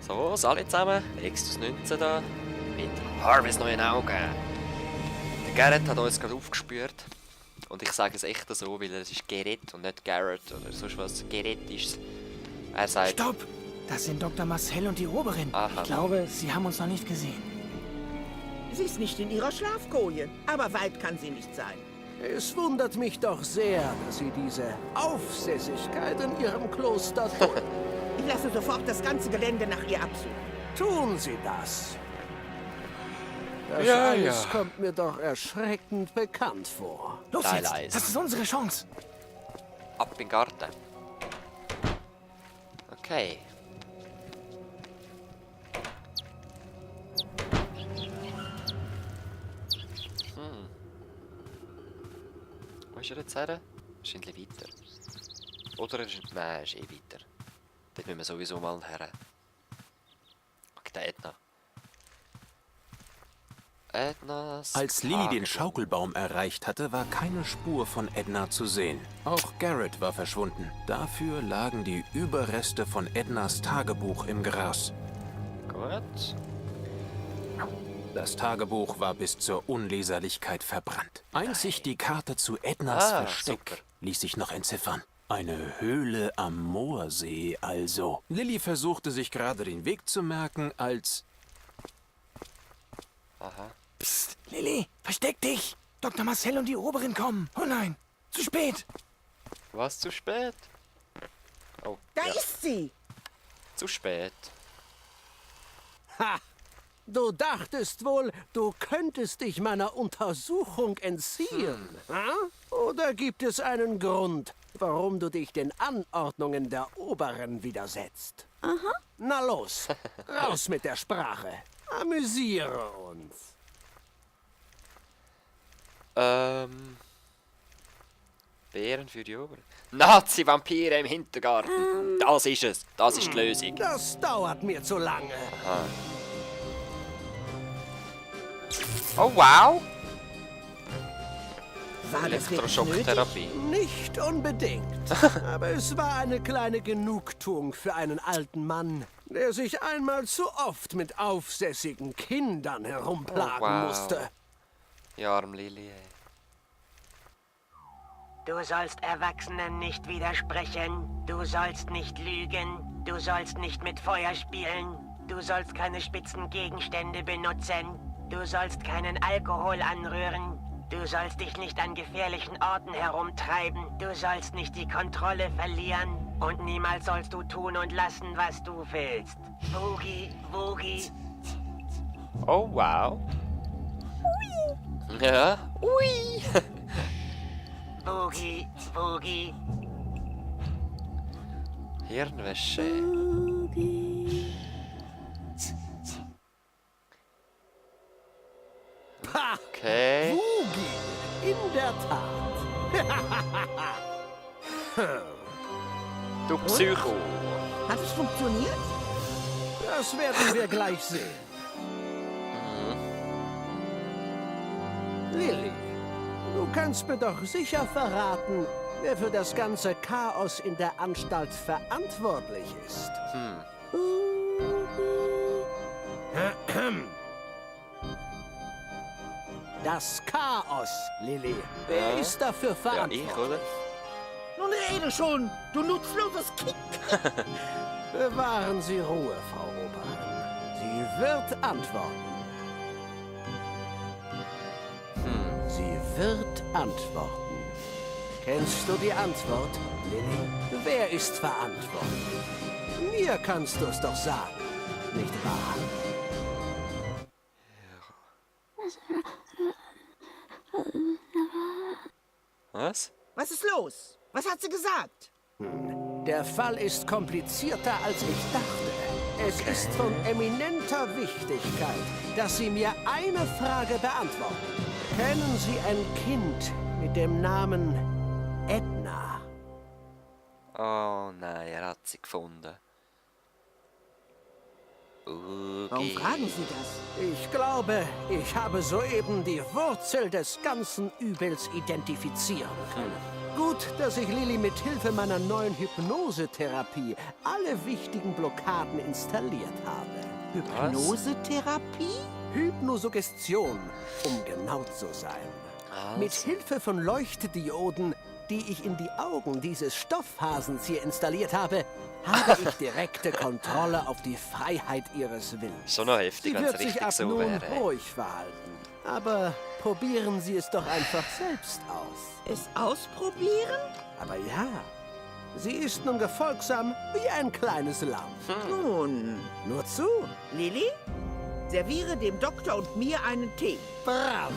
So, alle zusammen, Nexus 19 da, mit Harveys neuen Augen. Der Garrett hat uns gerade aufgespürt. Und ich sage es echt so, weil es ist Gerrit und nicht Garrett oder sonst was. Gerrit ist es. Er sagt... Stopp! Das sind Dr. Marcel und die Oberin. Aha. Ich glaube, sie haben uns noch nicht gesehen. Sie ist nicht in ihrer Schlafkoje, aber weit kann sie nicht sein. Es wundert mich doch sehr, dass Sie diese Aufsässigkeit in Ihrem Kloster dulden. Ich lasse sofort das ganze Gelände nach ihr absuchen. Tun Sie das. Das Ja, alles ja. kommt mir doch erschreckend bekannt vor. Los Sei jetzt! leise. Das ist unsere Chance. Ab in den Garten. Okay. Wo ist er jetzt her? Wahrscheinlich weiter. Oder er ist... Nein, er ist eh weiter. Dort müssen wir sowieso mal her. Okay, da Edna. Ednas... Als Lilly den Tagebuch. Schaukelbaum erreicht hatte, war keine Spur von Edna zu sehen. Auch Garrett war verschwunden. Dafür lagen die Überreste von Ednas Tagebuch im Gras. Gut. Das Tagebuch war bis zur Unleserlichkeit verbrannt. Einzig die Karte zu Ednas Versteck super. ließ sich noch entziffern. Eine Höhle am Moorsee also. Lilly versuchte sich gerade den Weg zu merken, als... Aha. Psst, Lilly, versteck dich! Dr. Marcel und die Oberin kommen. Oh nein, zu spät. Was, zu spät? Oh, Da ja. ist sie! Zu spät. Ha! Du dachtest wohl, du könntest dich meiner Untersuchung entziehen. Ha? Oder gibt es einen Grund, warum du dich den Anordnungen der Oberen widersetzt? Aha. Na los, raus mit der Sprache. Amüsiere uns. Bären für die Ober. Nazi-Vampire im Hintergarten. Das ist es. Das ist die Lösung. Das dauert mir zu lange. Oh, wow. War das wirklich nötig? Elektroschocktherapie. Nicht unbedingt. Aber es war eine kleine Genugtuung für einen alten Mann, der sich einmal zu oft mit aufsässigen Kindern herumplagen Oh, wow. musste. Ja, arm Lilly, ey. Du sollst Erwachsenen nicht widersprechen. Du sollst nicht lügen. Du sollst nicht mit Feuer spielen. Du sollst keine spitzen Gegenstände benutzen. Du sollst keinen Alkohol anrühren. Du sollst dich nicht an gefährlichen Orten herumtreiben. Du sollst nicht die Kontrolle verlieren. Und niemals sollst du tun und lassen, was du willst. Boogie, Boogie. Oh, wow. Ui. Ja. Ui. Boogie, Boogie. Hirnwäsche. Ha! Okay. Boogie, in der Tat. Du Psycho. Hat es funktioniert? Das werden wir gleich sehen. Lilly, du kannst mir doch sicher verraten, wer für das ganze Chaos in der Anstalt verantwortlich ist. Das Chaos, Lilly. Wer Ja. ist dafür Ja, verantwortlich? ich, oder? Nun rede schon, du nutzloses Kind. Bewahren Sie Ruhe, Frau Oberin. Sie wird antworten. Sie wird antworten. Kennst du die Antwort, Lilly? Wer ist verantwortlich? Mir kannst du es doch sagen, nicht wahr? Was? Was ist los? Was hat sie gesagt? Der Fall ist komplizierter, als ich dachte. Es ist von eminenter Wichtigkeit, dass Sie mir eine Frage beantworten. Kennen Sie ein Kind mit dem Namen Edna? Oh nein, er hat sie gefunden. Warum fragen Sie das? Ich glaube, ich habe soeben die Wurzel des ganzen Übels identifizieren können. Gut, dass ich Lilly mit Hilfe meiner neuen Hypnosetherapie alle wichtigen Blockaden installiert habe. Hypnosetherapie? Hypnosuggestion, um genau zu sein. Mit Hilfe von Leuchtdioden, die ich in die Augen dieses Stoffhasens hier installiert habe, habe ich direkte Kontrolle auf die Freiheit ihres Willens. Schon noch heftig, Sie wenn es wird sich richtig ab so nun wäre. ruhig verhalten. Aber probieren Sie es doch einfach selbst aus. Es ausprobieren? Aber ja, sie ist nun gefolgsam wie ein kleines Lamm. Nun, Nur zu. Lilly, serviere dem Doktor und mir einen Tee. Bravo.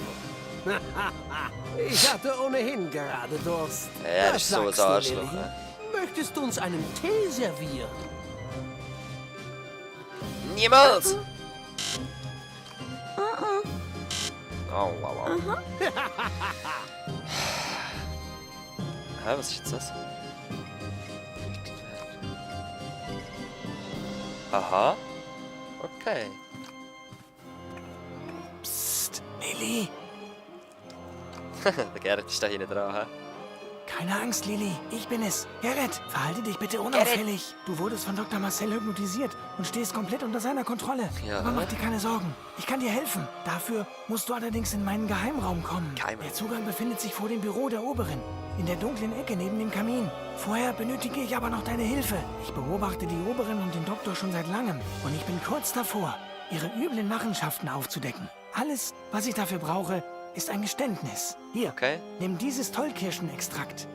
Ich hatte ohnehin gerade Durst. Er Was ist so ein sagst du, Arschloch, Lilly? ne? Möchtest du uns einen Tee servieren? Niemals! Oh, wow, wow. Hä, was ist jetzt das? Aha. Okay. Psst, Lilly. Der Gerrit ist da hinten dran, hä? Keine Angst, Lilly. Ich bin es. Gerrit, verhalte dich bitte unauffällig. Du wurdest von Dr. Marcel hypnotisiert und stehst komplett unter seiner Kontrolle. Ja. Aber mach dir keine Sorgen. Ich kann dir helfen. Dafür musst du allerdings in meinen Geheimraum kommen. Geheimraum. Der Zugang befindet sich vor dem Büro der Oberin. In der dunklen Ecke neben dem Kamin. Vorher benötige ich aber noch deine Hilfe. Ich beobachte die Oberin und den Doktor schon seit langem. Und ich bin kurz davor, ihre üblen Machenschaften aufzudecken. Alles, was ich dafür brauche, ist ein Geständnis. Hier, Okay. nimm dieses Tollkirschenextrakt.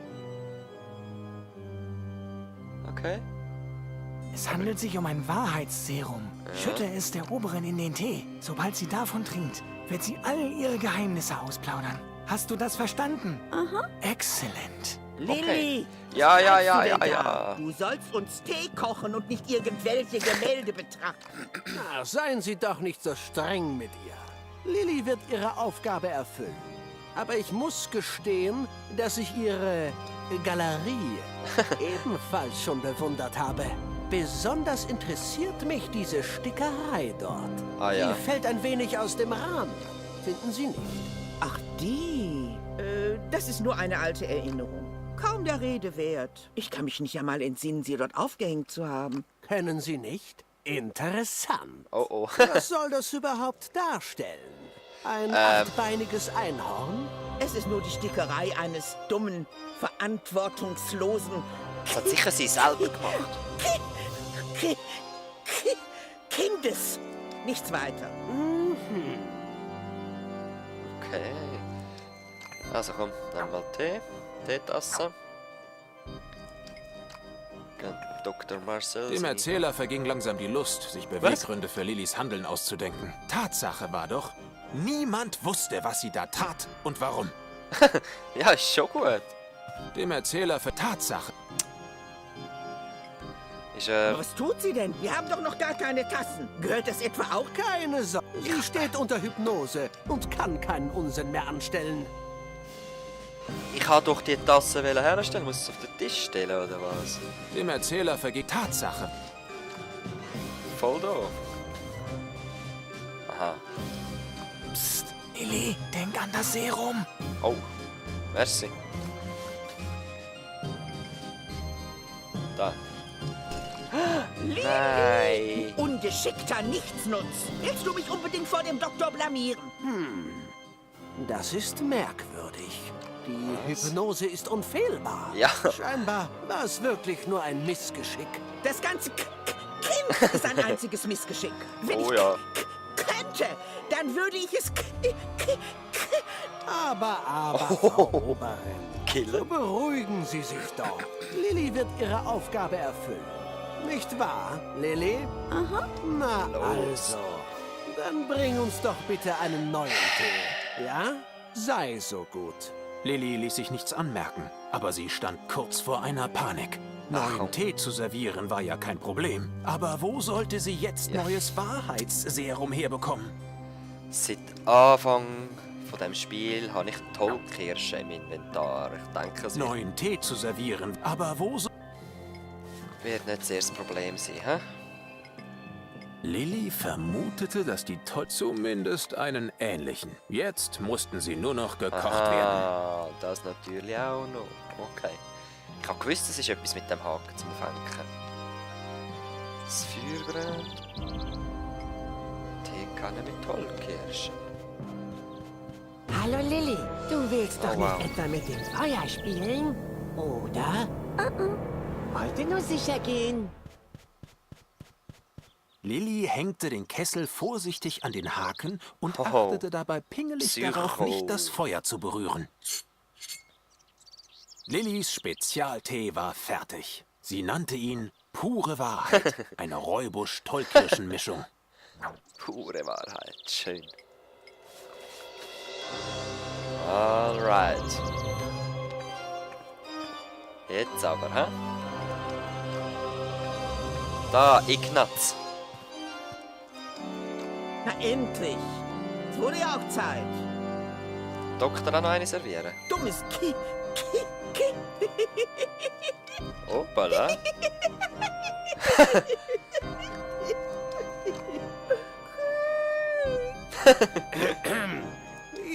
Okay. Es handelt sich um ein Wahrheitsserum. Schütte es der Oberin in den Tee. Sobald sie davon trinkt, wird sie all ihre Geheimnisse ausplaudern. Hast du das verstanden? Aha. Exzellent. Lilly! Ja, ja, was ja, machst du ja, denn ja. da? Du sollst uns Tee kochen und nicht irgendwelche Gemälde betrachten. Na, seien Sie doch nicht so streng mit ihr. Lilly wird ihre Aufgabe erfüllen. Aber ich muss gestehen, dass ich ihre Galerie ebenfalls schon bewundert habe. Besonders interessiert mich diese Stickerei dort. Ah, ja. Die fällt ein wenig aus dem Rahmen. Finden Sie nicht? Ach, die. Das ist nur eine alte Erinnerung. Kaum der Rede wert. Ich kann mich nicht einmal entsinnen, sie dort aufgehängt zu haben. Können Sie nicht? Interessant. Oh, oh. Was soll das überhaupt darstellen? Ein achtbeiniges Einhorn? Es ist nur die Stickerei eines dummen, verantwortungslosen Das hat sicher sie selber gemacht. Kindes. Nichts weiter. Okay. Also komm, nimm mal Tee. Teetasse. Gönnt Dr. Marcel. Dem seine- Erzähler verging langsam die Lust, sich Beweggründe für Lillys Handeln auszudenken. Tatsache war doch, niemand wusste, was sie da tat und warum. Ja, ist schon gut. Dem Erzähler für Tatsache. Ist Was tut sie denn? Wir haben doch noch gar keine Tassen. Gehört das etwa auch? Keine Sorge. Sie steht unter Hypnose und kann keinen Unsinn mehr anstellen. Ich kann doch die Tasse herstellen. Muss es auf den Tisch stellen oder was? Dem Erzähler vergeht Tatsache. Voll doof. Aha. Psst, Lilly, denk an das Serum. Oh. Merci. Da. Nein. Ungeschickter Nichtsnutz. Willst du mich unbedingt vor dem Doktor blamieren? Das ist merkwürdig. Die Hypnose ist unfehlbar. Ja. Scheinbar war es wirklich nur ein Missgeschick. Das ganze Kind ist ein einziges Missgeschick. Wenn Oh ich ja. könnte, dann würde ich es Aber, Frau Oberin, Killer. so beruhigen Sie sich doch. Lilly wird ihre Aufgabe erfüllen. Nicht wahr, Lilly? Aha. Na also, dann bring uns doch bitte einen neuen Tee. Ja? Sei so gut. Lilly ließ sich nichts anmerken, aber sie stand kurz vor einer Panik. Neuen Tee zu servieren war ja kein Problem. Aber wo sollte sie jetzt neues Wahrheitsserum herbekommen? Seit Anfang von dem Spiel habe ich Tollkirsche im Inventar. Ich denke, es Neuen Tee zu servieren, aber wo so... wird nicht sehr das Problem sein, hä? Lilly vermutete, dass die zumindest einen ähnlichen. Jetzt mussten sie nur noch gekocht werden. Ah, das natürlich auch noch. Okay. Ich habe gewusst, es ist etwas mit dem Haken zum Fänken. Das Feuer brennt. Teekanne mit Tollkirschen. Hallo Lilly, du willst doch Oh, wow. nicht etwa mit dem Feuer spielen? Oder? Wollte nur sicher gehen. Lilly hängte den Kessel vorsichtig an den Haken und Oh. achtete dabei pingelig Psycho. darauf, nicht das Feuer zu berühren. Lillys Spezialtee war fertig. Sie nannte ihn pure Wahrheit, eine Räubusch-Tollkirschen-Mischung. Pure Wahrheit. Schön. Alright. Jetzt aber, hä? Da, Ignaz. Na endlich. Es wurde ja auch Zeit. Doktor auch noch eine servieren. Dummes Kind. Hoppala.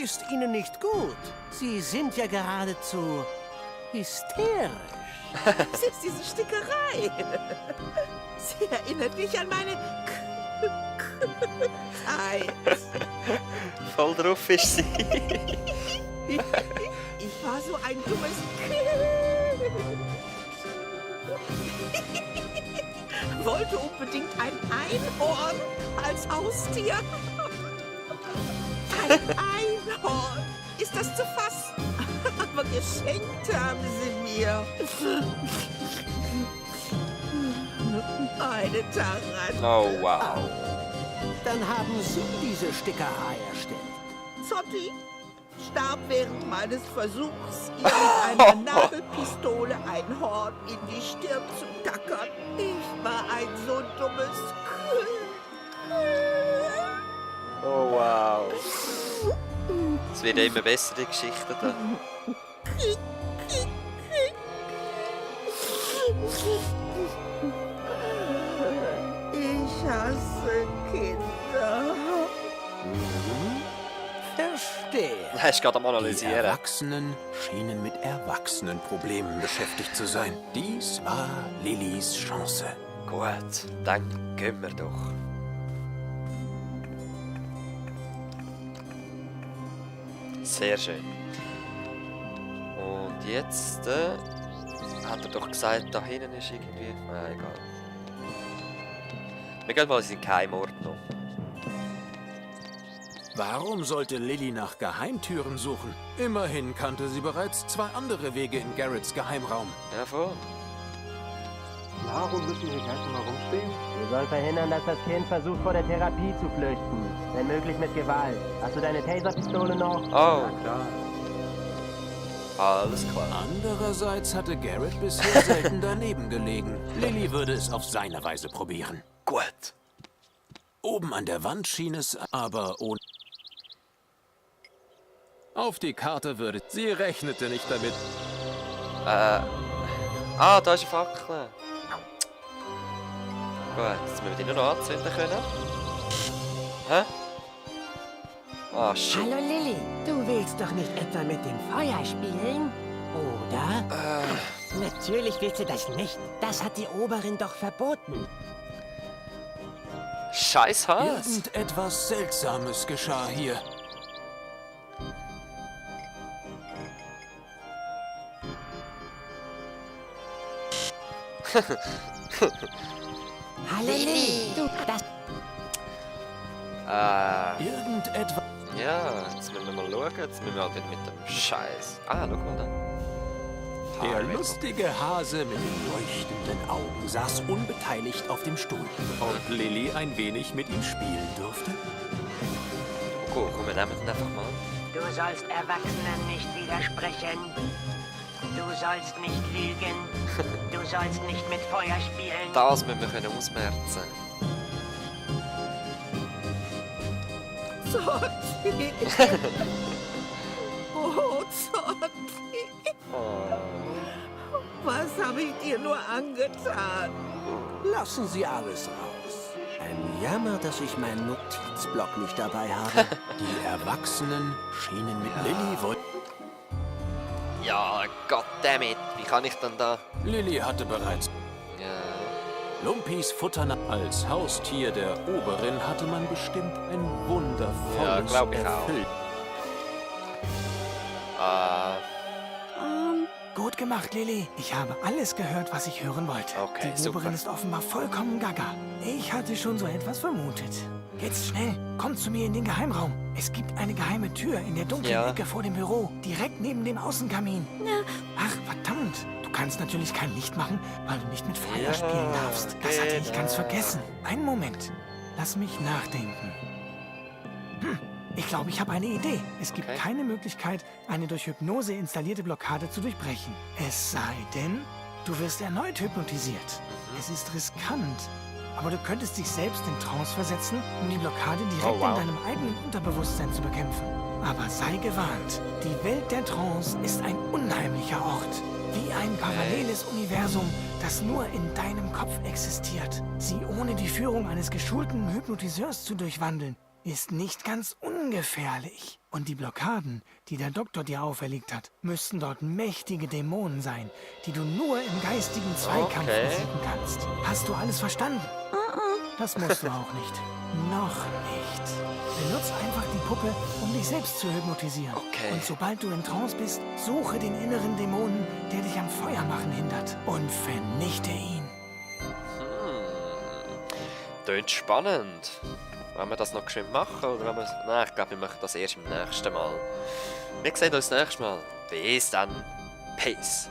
Ist Ihnen nicht gut? Sie sind ja geradezu hysterisch. Es ist diese Stickerei. Sie erinnert mich an meine Zeit. Voll drauf ist sie. Ich war so ein dummes Kind. Wollte unbedingt ein Einhorn als Haustier. Ein Einhorn. Ist das zu fassen? Aber geschenkt haben sie mir eine Tarantel. Oh, wow. Dann haben Sie diese Stickerei erstellt. Zotti starb während meines Versuchs, ihr mit einer Nagelpistole ein Horn in die Stirn zu tackern. Ich war ein so dummes Kind. Oh, wow. Es wird ja immer besser, die Geschichte da. Ich hasse Kinder. Verstehe. Er ist gerade am Die Analysieren. Erwachsenen schienen mit Erwachsenenproblemen beschäftigt zu sein. Dies war Lillys Chance. Gut, dann gehen wir doch. Sehr schön. Und jetzt hat er doch gesagt, da hinten ist irgendwie... Ah, egal. Wir gehen mal in seinen Geheimort noch. Warum sollte Lilly nach Geheimtüren suchen? Immerhin kannte sie bereits 2 andere Wege in Garretts Geheimraum. Ja, voll. Warum müssen wir gleich mal rumstehen? Wir sollen verhindern, dass das Kind versucht, vor der Therapie zu flüchten. Wenn möglich mit Gewalt. Hast du deine Taserpistole noch? Oh, Klar. alles klar. Andererseits hatte Garrett bisher selten daneben gelegen. Lilly würde es auf seine Weise probieren. Gut. Oben an der Wand schien es aber ohne... Auf die Karte würde... Sie rechnete nicht damit. Ah, da ist eine Fackel. Gut, jetzt müssen wir die nur noch anzünden können. Hä? Ah, shit. Hallo Lilly, du willst doch nicht etwa mit dem Feuer spielen? Oder? Natürlich willst du das nicht. Das hat die Oberin doch verboten. Scheiß Hals. Irgendetwas Seltsames geschah hier. Hallo Lilly, du, das... Irgendetwas... Ja, jetzt müssen wir mal schauen. Jetzt müssen wir halt wieder mit dem Scheiß. Ah, schau mal da. Der Harvey. lustige Hase mit den leuchtenden Augen saß unbeteiligt auf dem Stuhl. Ob Lilly ein wenig mit ihm spielen durfte? Gut, komm, wir nehmen den einfach mal. Du sollst Erwachsenen nicht widersprechen. Du sollst nicht lügen. Du sollst nicht mit Feuer spielen. Das müssen wir können ausmerzen. Zotti. Oh, Zotti. Oh. Was habe ich dir nur angetan? Lassen Sie alles raus. Ein Jammer, dass ich meinen Notizblock nicht dabei habe. Die Erwachsenen schienen mit Lilly wohl... Ja, goddammit, wie kann ich dann da... Lilly hatte bereits... Ja, Lumpis Futter als Haustier der Oberin hatte man bestimmt ein Ja, wundervolles glaub ich auch. erfüllt. Gut gemacht, Lilly. Ich habe alles gehört, was ich hören wollte. Okay, Die super. Oberin ist offenbar vollkommen gaga. Ich hatte schon so etwas vermutet. Jetzt schnell, komm zu mir in den Geheimraum. Es gibt eine geheime Tür in der dunklen Ja. Ecke vor dem Büro, direkt neben dem Außenkamin. Ach, verdammt. Du kannst natürlich kein Licht machen, weil du nicht mit Feuer Ja, spielen darfst. Das hatte ich ganz genau. vergessen. Einen Moment. Lass mich nachdenken. Ich glaube, ich habe eine Idee. Es gibt Okay. keine Möglichkeit, eine durch Hypnose installierte Blockade zu durchbrechen. Es sei denn, du wirst erneut hypnotisiert. Es ist riskant. Aber du könntest dich selbst in Trance versetzen, um die Blockade direkt Oh, wow. in deinem eigenen Unterbewusstsein zu bekämpfen. Aber sei gewarnt. Die Welt der Trance ist ein unheimlicher Ort. Wie ein paralleles Universum, das nur in deinem Kopf existiert. Sie ohne die Führung eines geschulten Hypnotiseurs zu durchwandeln, ist nicht ganz ungefährlich. Und die Blockaden, die der Doktor dir auferlegt hat, müssten dort mächtige Dämonen sein, die du nur im geistigen Zweikampf Okay. besiegen kannst. Hast du alles verstanden? Das musst du auch nicht. Noch nicht. Benutz einfach die Puppe, um dich selbst zu hypnotisieren. Okay. Und sobald du in Trance bist, suche den inneren Dämonen, der dich am Feuer machen hindert, und vernichte ihn. Tönt spannend. Wollen wir das noch geschwind machen? Oder wollen wir... Nein, ich glaube, wir machen das erst im nächsten Mal. Wir sehen uns nächstes Mal. Bis dann. Peace.